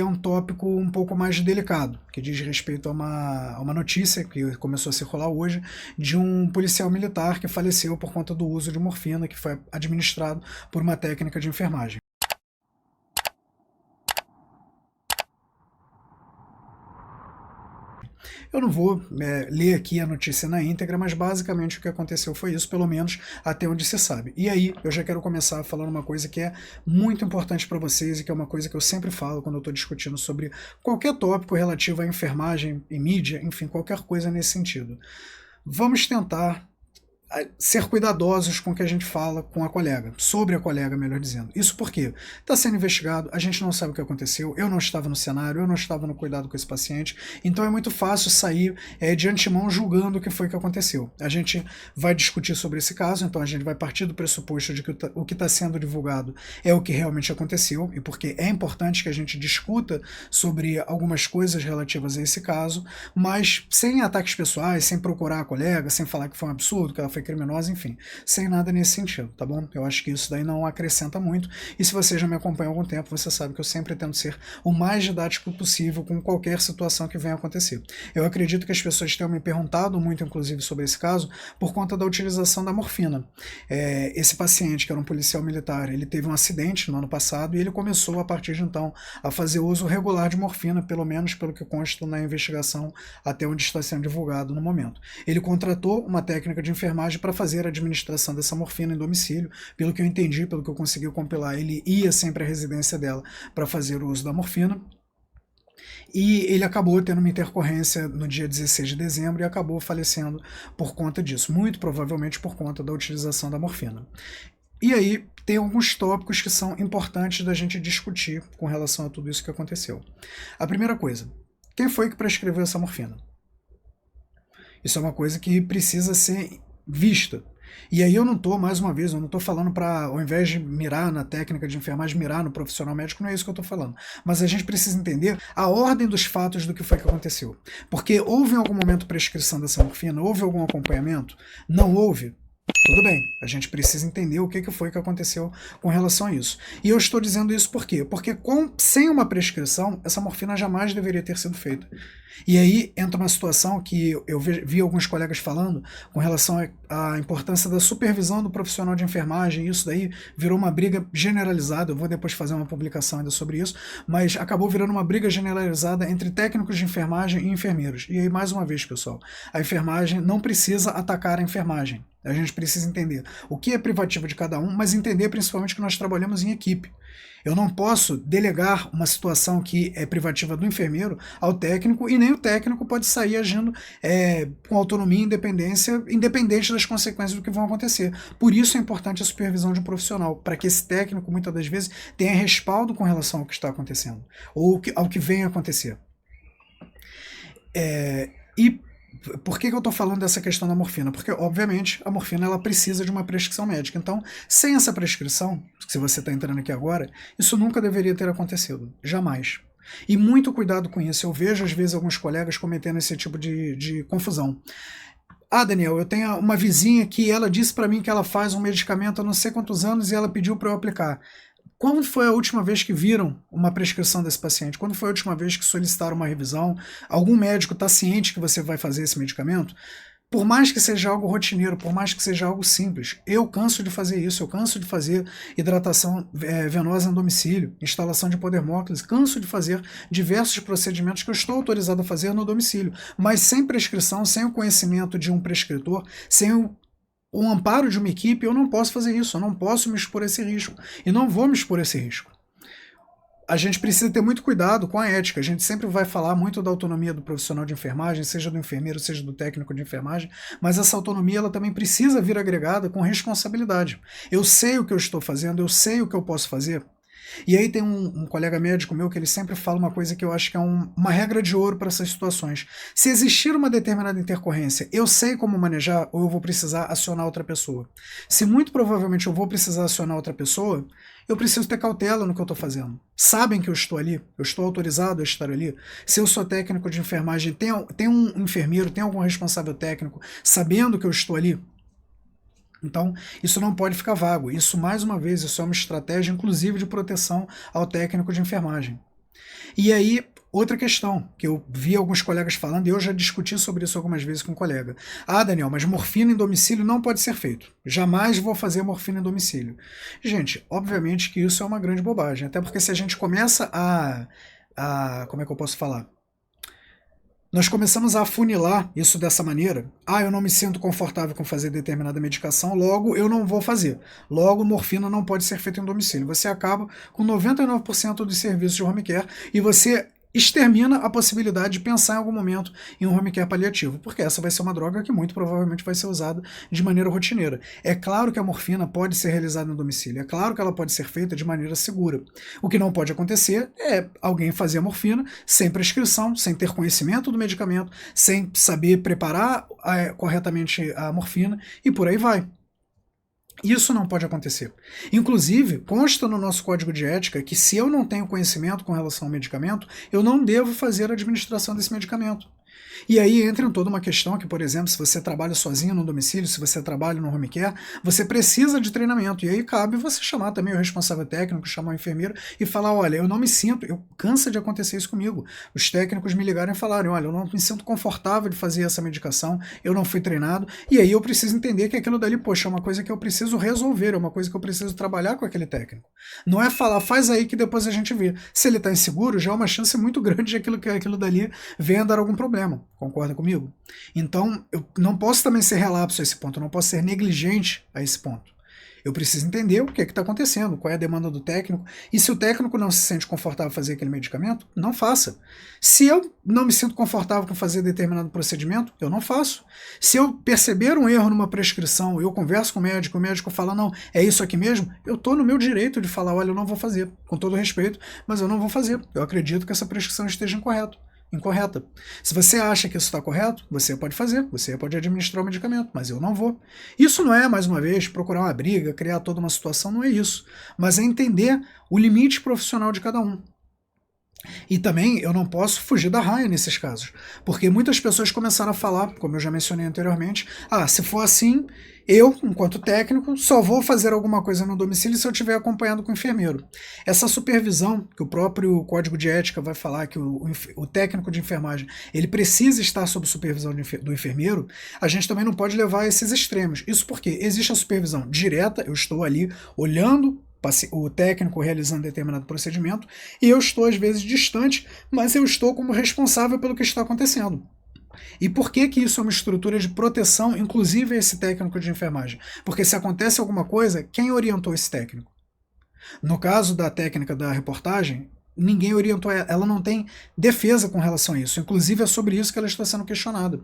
É um tópico um pouco mais delicado, que diz respeito a uma notícia que começou a circular hoje, de um policial militar que faleceu por conta do uso de morfina, que foi administrado por uma técnica de enfermagem. Eu não vou ler aqui a notícia na íntegra, mas basicamente o que aconteceu foi isso, pelo menos até onde se sabe. E aí eu já quero começar falando uma coisa que é muito importante para vocês e que é uma coisa que eu sempre falo quando eu estou discutindo sobre qualquer tópico relativo à enfermagem e mídia, enfim, qualquer coisa nesse sentido. Vamos tentar ser cuidadosos com o que a gente fala com a colega, sobre a colega, melhor dizendo. Isso porque está sendo investigado, a gente não sabe o que aconteceu, eu não estava no cenário, eu não estava no cuidado com esse paciente, então é muito fácil sair de antemão julgando o que foi que aconteceu. A gente vai discutir sobre esse caso, então a gente vai partir do pressuposto de que o que está sendo divulgado é o que realmente aconteceu, e porque é importante que a gente discuta sobre algumas coisas relativas a esse caso, mas sem ataques pessoais, sem procurar a colega, sem falar que foi um absurdo, que ela foi criminosa, enfim, sem nada nesse sentido, tá bom? Eu acho que isso daí não acrescenta muito, e se você já me acompanha há algum tempo, você sabe que eu sempre tento ser o mais didático possível com qualquer situação que venha acontecer. Eu acredito que as pessoas tenham me perguntado muito, inclusive, sobre esse caso, por conta da utilização da morfina. Esse paciente, que era um policial militar, ele teve um acidente no ano passado e ele começou, a partir de então, a fazer uso regular de morfina, pelo menos pelo que consta na investigação até onde está sendo divulgado no momento. Ele contratou uma técnica de enfermagem para fazer a administração dessa morfina em domicílio. Pelo que eu entendi, pelo que eu consegui compilar, ele ia sempre à residência dela para fazer o uso da morfina. E ele acabou tendo uma intercorrência no dia 16 de dezembro e acabou falecendo por conta disso, muito provavelmente por conta da utilização da morfina. E aí tem alguns tópicos que são importantes da gente discutir com relação a tudo isso que aconteceu. A primeira coisa, quem foi que prescreveu essa morfina? Isso é uma coisa que precisa ser vista. E aí eu não estou, mais uma vez, eu não estou falando para, ao invés de mirar na técnica de enfermagem, mirar no profissional médico, não é isso que eu estou falando. Mas a gente precisa entender a ordem dos fatos do que foi que aconteceu. Porque houve em algum momento prescrição dessa morfina, houve algum acompanhamento? Não houve? Tudo bem, a gente precisa entender o que foi que aconteceu com relação a isso. E eu estou dizendo isso por quê? Porque sem uma prescrição, essa morfina jamais deveria ter sido feita. E aí entra uma situação que eu vi alguns colegas falando com relação à importância da supervisão do profissional de enfermagem, e isso daí virou uma briga generalizada, eu vou depois fazer uma publicação ainda sobre isso, mas acabou virando uma briga generalizada entre técnicos de enfermagem e enfermeiros. E aí, mais uma vez, pessoal, a enfermagem não precisa atacar a enfermagem. A gente precisa entender o que é privativo de cada um, mas entender principalmente que nós trabalhamos em equipe. Eu não posso delegar uma situação que é privativa do enfermeiro ao técnico, e nem o técnico pode sair agindo com autonomia e independência, independente das consequências do que vão acontecer. Por isso é importante a supervisão de um profissional, para que esse técnico, muitas das vezes, tenha respaldo com relação ao que está acontecendo, ou ao que vem a acontecer. E por que eu estou falando dessa questão da morfina? Porque, obviamente, a morfina ela precisa de uma prescrição médica. Então, sem essa prescrição, se você está entrando aqui agora, isso nunca deveria ter acontecido. Jamais. E muito cuidado com isso. Eu vejo, às vezes, alguns colegas cometendo esse tipo de confusão. Ah, Daniel, eu tenho uma vizinha que ela disse para mim que ela faz um medicamento há não sei quantos anos e ela pediu para eu aplicar. Quando foi a última vez que viram uma prescrição desse paciente? Quando foi a última vez que solicitaram uma revisão? Algum médico está ciente que você vai fazer esse medicamento? Por mais que seja algo rotineiro, por mais que seja algo simples, eu canso de fazer isso, eu canso de fazer hidratação venosa em domicílio, instalação de podermóclise, canso de fazer diversos procedimentos que eu estou autorizado a fazer no domicílio, mas sem prescrição, sem o conhecimento de um prescritor, sem o amparo de uma equipe, eu não posso fazer isso, eu não posso me expor a esse risco, e não vou me expor a esse risco. A gente precisa ter muito cuidado com a ética, a gente sempre vai falar muito da autonomia do profissional de enfermagem, seja do enfermeiro, seja do técnico de enfermagem, mas essa autonomia ela também precisa vir agregada com responsabilidade. Eu sei o que eu estou fazendo, eu sei o que eu posso fazer. E aí tem um colega médico meu que ele sempre fala uma coisa que eu acho que é uma regra de ouro para essas situações. Se existir uma determinada intercorrência, eu sei como manejar ou eu vou precisar acionar outra pessoa. Se muito provavelmente eu vou precisar acionar outra pessoa, eu preciso ter cautela no que eu estou fazendo. Sabem que eu estou ali, eu estou autorizado a estar ali. Se eu sou técnico de enfermagem, tem um enfermeiro, tem algum responsável técnico sabendo que eu estou ali? Então, isso não pode ficar vago. Isso, mais uma vez, isso é uma estratégia, inclusive, de proteção ao técnico de enfermagem. E aí, outra questão, que eu vi alguns colegas falando, e eu já discuti sobre isso algumas vezes com um colega. Ah, Daniel, mas morfina em domicílio não pode ser feito. Jamais vou fazer morfina em domicílio. Gente, obviamente que isso é uma grande bobagem, até porque se a gente começa como é que eu posso falar? Nós começamos a afunilar isso dessa maneira. Ah, eu não me sinto confortável com fazer determinada medicação, logo eu não vou fazer. Logo, morfina não pode ser feita em domicílio. Você acaba com 99% dos serviços de home care e você extermina a possibilidade de pensar em algum momento em um home care paliativo, porque essa vai ser uma droga que muito provavelmente vai ser usada de maneira rotineira. É claro que a morfina pode ser realizada no domicílio, é claro que ela pode ser feita de maneira segura. O que não pode acontecer é alguém fazer a morfina sem prescrição, sem ter conhecimento do medicamento, sem saber preparar corretamente a morfina e por aí vai. Isso não pode acontecer. Inclusive, consta no nosso código de ética que se eu não tenho conhecimento com relação ao medicamento, eu não devo fazer a administração desse medicamento. E aí entra em toda uma questão que, por exemplo, se você trabalha sozinho no domicílio, se você trabalha no home care, você precisa de treinamento. E aí cabe você chamar também o responsável técnico, chamar o enfermeiro e falar, olha, eu não me sinto, cansa de acontecer isso comigo. Os técnicos me ligaram e falaram, olha, eu não me sinto confortável de fazer essa medicação, eu não fui treinado, e aí eu preciso entender que aquilo dali, poxa, é uma coisa que eu preciso resolver, é uma coisa que eu preciso trabalhar com aquele técnico. Não é falar, faz aí que depois a gente vê. Se ele está inseguro, já é uma chance muito grande de aquilo dali venha a dar algum problema. Concorda comigo? Então, eu não posso também ser relapso a esse ponto, eu não posso ser negligente a esse ponto. Eu preciso entender o que está acontecendo, qual é a demanda do técnico, e se o técnico não se sente confortável em fazer aquele medicamento, não faça. Se eu não me sinto confortável com fazer determinado procedimento, eu não faço. Se eu perceber um erro numa prescrição, eu converso com o médico fala, não, é isso aqui mesmo, eu estou no meu direito de falar, olha, eu não vou fazer, com todo respeito, mas eu não vou fazer. Eu acredito que essa prescrição esteja incorreta. Se você acha que isso está correto, você pode fazer, você pode administrar o medicamento, mas eu não vou. Isso não é, mais uma vez, procurar uma briga, criar toda uma situação, não é isso. Mas é entender o limite profissional de cada um. E também eu não posso fugir da raia nesses casos, porque muitas pessoas começaram a falar, como eu já mencionei anteriormente, se for assim, eu, enquanto técnico, só vou fazer alguma coisa no domicílio se eu estiver acompanhado com o enfermeiro. Essa supervisão, que o próprio Código de Ética vai falar que o técnico de enfermagem ele precisa estar sob supervisão do enfermeiro, a gente também não pode levar a esses extremos. Isso porque existe a supervisão direta, eu estou ali olhando o técnico realizando determinado procedimento, e eu estou às vezes distante, mas eu estou como responsável pelo que está acontecendo. E por que isso é uma estrutura de proteção, inclusive a esse técnico de enfermagem? Porque se acontece alguma coisa, quem orientou esse técnico? No caso da técnica da reportagem, ninguém orientou ela, não tem defesa com relação a isso. Inclusive é sobre isso que ela está sendo questionada.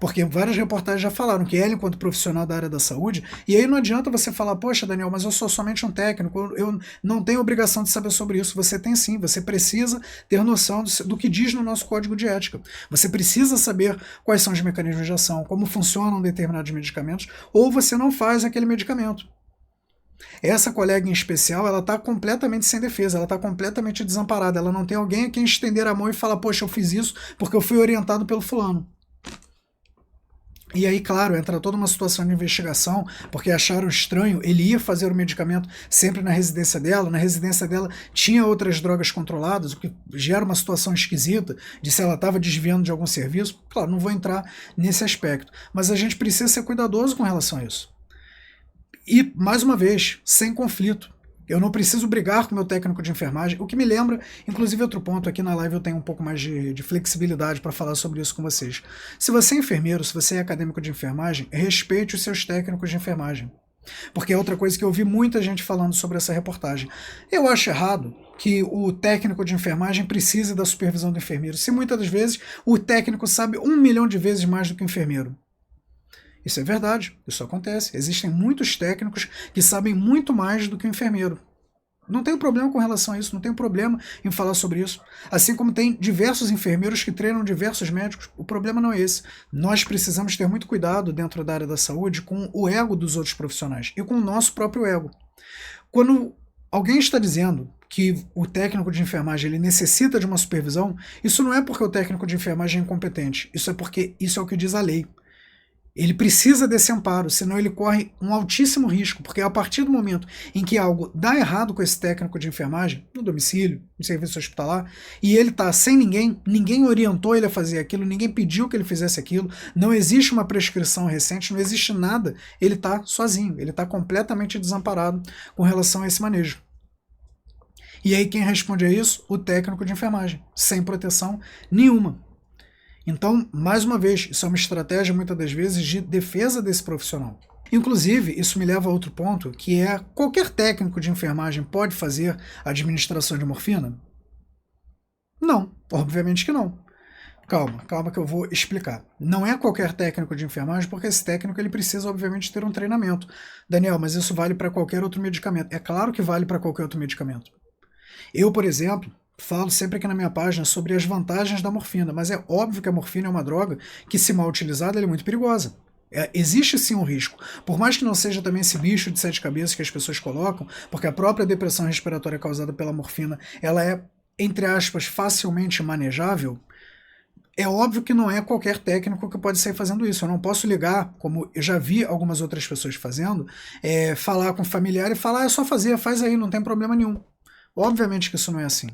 Porque várias reportagens já falaram que ela, enquanto profissional da área da saúde, e aí não adianta você falar, poxa, Daniel, mas eu sou somente um técnico, eu não tenho obrigação de saber sobre isso. Você tem sim, você precisa ter noção do que diz no nosso código de ética. Você precisa saber quais são os mecanismos de ação, como funcionam determinados medicamentos, ou você não faz aquele medicamento. Essa colega em especial, ela está completamente sem defesa, ela está completamente desamparada, ela não tem alguém a quem estender a mão e falar, poxa, eu fiz isso porque eu fui orientado pelo fulano. E aí, claro, entra toda uma situação de investigação, porque acharam estranho, ele ia fazer o medicamento sempre na residência dela tinha outras drogas controladas, o que gera uma situação esquisita, de se ela estava desviando de algum serviço. Claro, não vou entrar nesse aspecto, mas a gente precisa ser cuidadoso com relação a isso. E, mais uma vez, sem conflito. Eu não preciso brigar com o meu técnico de enfermagem, o que me lembra, inclusive outro ponto, aqui na live eu tenho um pouco mais de flexibilidade para falar sobre isso com vocês. Se você é enfermeiro, se você é acadêmico de enfermagem, respeite os seus técnicos de enfermagem. Porque é outra coisa que eu ouvi muita gente falando sobre essa reportagem. Eu acho errado que o técnico de enfermagem precise da supervisão do enfermeiro, se muitas das vezes o técnico sabe 1 milhão de vezes mais do que o enfermeiro. Isso é verdade, isso acontece. Existem muitos técnicos que sabem muito mais do que o enfermeiro. Não tenho problema com relação a isso, não tenho problema em falar sobre isso. Assim como tem diversos enfermeiros que treinam diversos médicos, o problema não é esse. Nós precisamos ter muito cuidado dentro da área da saúde com o ego dos outros profissionais e com o nosso próprio ego. Quando alguém está dizendo que o técnico de enfermagem ele necessita de uma supervisão, isso não é porque o técnico de enfermagem é incompetente, isso é porque isso é o que diz a lei. Ele precisa desse amparo, senão ele corre um altíssimo risco, porque a partir do momento em que algo dá errado com esse técnico de enfermagem, no domicílio, no serviço hospitalar, e ele está sem ninguém, ninguém orientou ele a fazer aquilo, ninguém pediu que ele fizesse aquilo, não existe uma prescrição recente, não existe nada, ele está sozinho, ele está completamente desamparado com relação a esse manejo. E aí quem responde a isso? O técnico de enfermagem, sem proteção nenhuma. Então, mais uma vez, isso é uma estratégia muitas das vezes de defesa desse profissional. Inclusive, isso me leva a outro ponto, que é qualquer técnico de enfermagem pode fazer administração de morfina? Não, obviamente que não. Calma que eu vou explicar. Não é qualquer técnico de enfermagem, porque esse técnico ele precisa obviamente ter um treinamento. Daniel, mas isso vale para qualquer outro medicamento. É claro que vale para qualquer outro medicamento. Eu, por exemplo, falo sempre aqui na minha página sobre as vantagens da morfina, mas é óbvio que a morfina é uma droga que, se mal utilizada, ela é muito perigosa. Existe sim um risco, por mais que não seja também esse bicho de 7 cabeças que as pessoas colocam, porque a própria depressão respiratória causada pela morfina, ela é, entre aspas, facilmente manejável. É óbvio que não é qualquer técnico que pode sair fazendo isso. Eu não posso ligar, como eu já vi algumas outras pessoas fazendo, falar com o familiar e falar, é só fazer, faz aí, não tem problema nenhum. Obviamente que isso não é assim.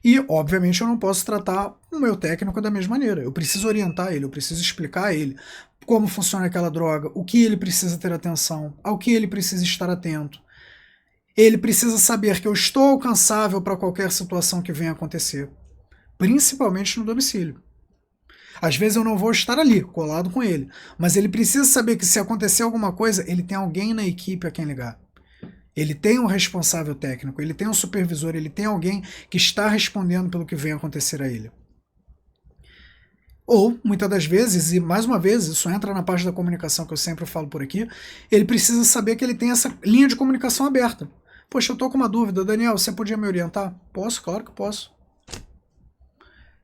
E, obviamente, eu não posso tratar o meu técnico da mesma maneira. Eu preciso orientar ele, eu preciso explicar a ele como funciona aquela droga, o que ele precisa ter atenção, ao que ele precisa estar atento. Ele precisa saber que eu estou alcançável para qualquer situação que venha acontecer, principalmente no domicílio. Às vezes eu não vou estar ali, colado com ele, mas ele precisa saber que se acontecer alguma coisa, ele tem alguém na equipe a quem ligar. Ele tem um responsável técnico, ele tem um supervisor, ele tem alguém que está respondendo pelo que vem acontecer a ele. Ou, muitas das vezes, e mais uma vez, isso entra na parte da comunicação que eu sempre falo por aqui, ele precisa saber que ele tem essa linha de comunicação aberta. Poxa, eu estou com uma dúvida, Daniel, você podia me orientar? Posso, claro que posso.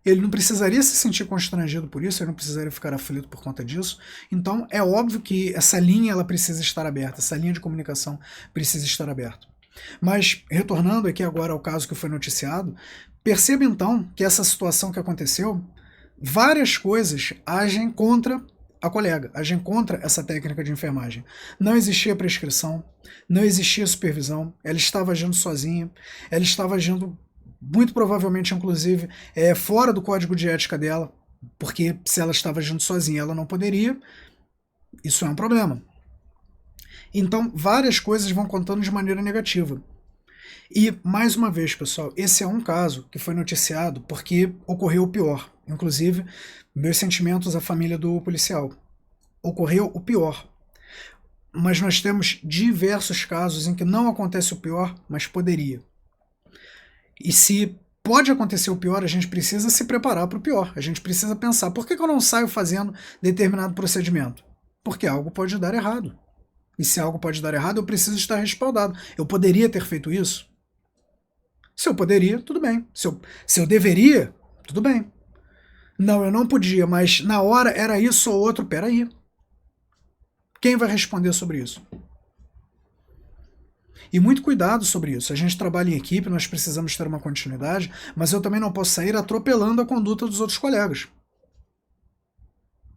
Ele não precisaria se sentir constrangido por isso, ele não precisaria ficar aflito por conta disso. Então, é óbvio que essa linha ela precisa estar aberta, essa linha de comunicação precisa estar aberta. Mas, retornando aqui agora ao caso que foi noticiado, perceba então que essa situação que aconteceu, várias coisas agem contra a colega, agem contra essa técnica de enfermagem. Não existia prescrição, não existia supervisão, ela estava agindo sozinha, ela estava agindo muito provavelmente, inclusive, fora do código de ética dela, porque se ela estava agindo sozinha, ela não poderia, isso é um problema. Então, várias coisas vão contando de maneira negativa. E, mais uma vez, pessoal, esse é um caso que foi noticiado porque ocorreu o pior. Inclusive, meus sentimentos à família do policial. Ocorreu o pior. Mas nós temos diversos casos em que não acontece o pior, mas poderia. E se pode acontecer o pior, a gente precisa se preparar para o pior. A gente precisa pensar, por que eu não saio fazendo determinado procedimento? Porque algo pode dar errado. E se algo pode dar errado, eu preciso estar respaldado. Eu poderia ter feito isso? Se eu poderia, tudo bem. Se eu deveria, tudo bem. Não, eu não podia, mas na hora era isso ou outro, peraí. Quem vai responder sobre isso? E muito cuidado sobre isso. A gente trabalha em equipe, nós precisamos ter uma continuidade, mas eu também não posso sair atropelando a conduta dos outros colegas.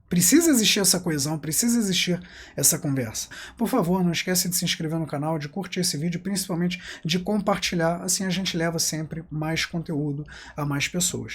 Precisa existir essa coesão, precisa existir essa conversa. Por favor, não esquece de se inscrever no canal, de curtir esse vídeo, principalmente de compartilhar, assim a gente leva sempre mais conteúdo a mais pessoas.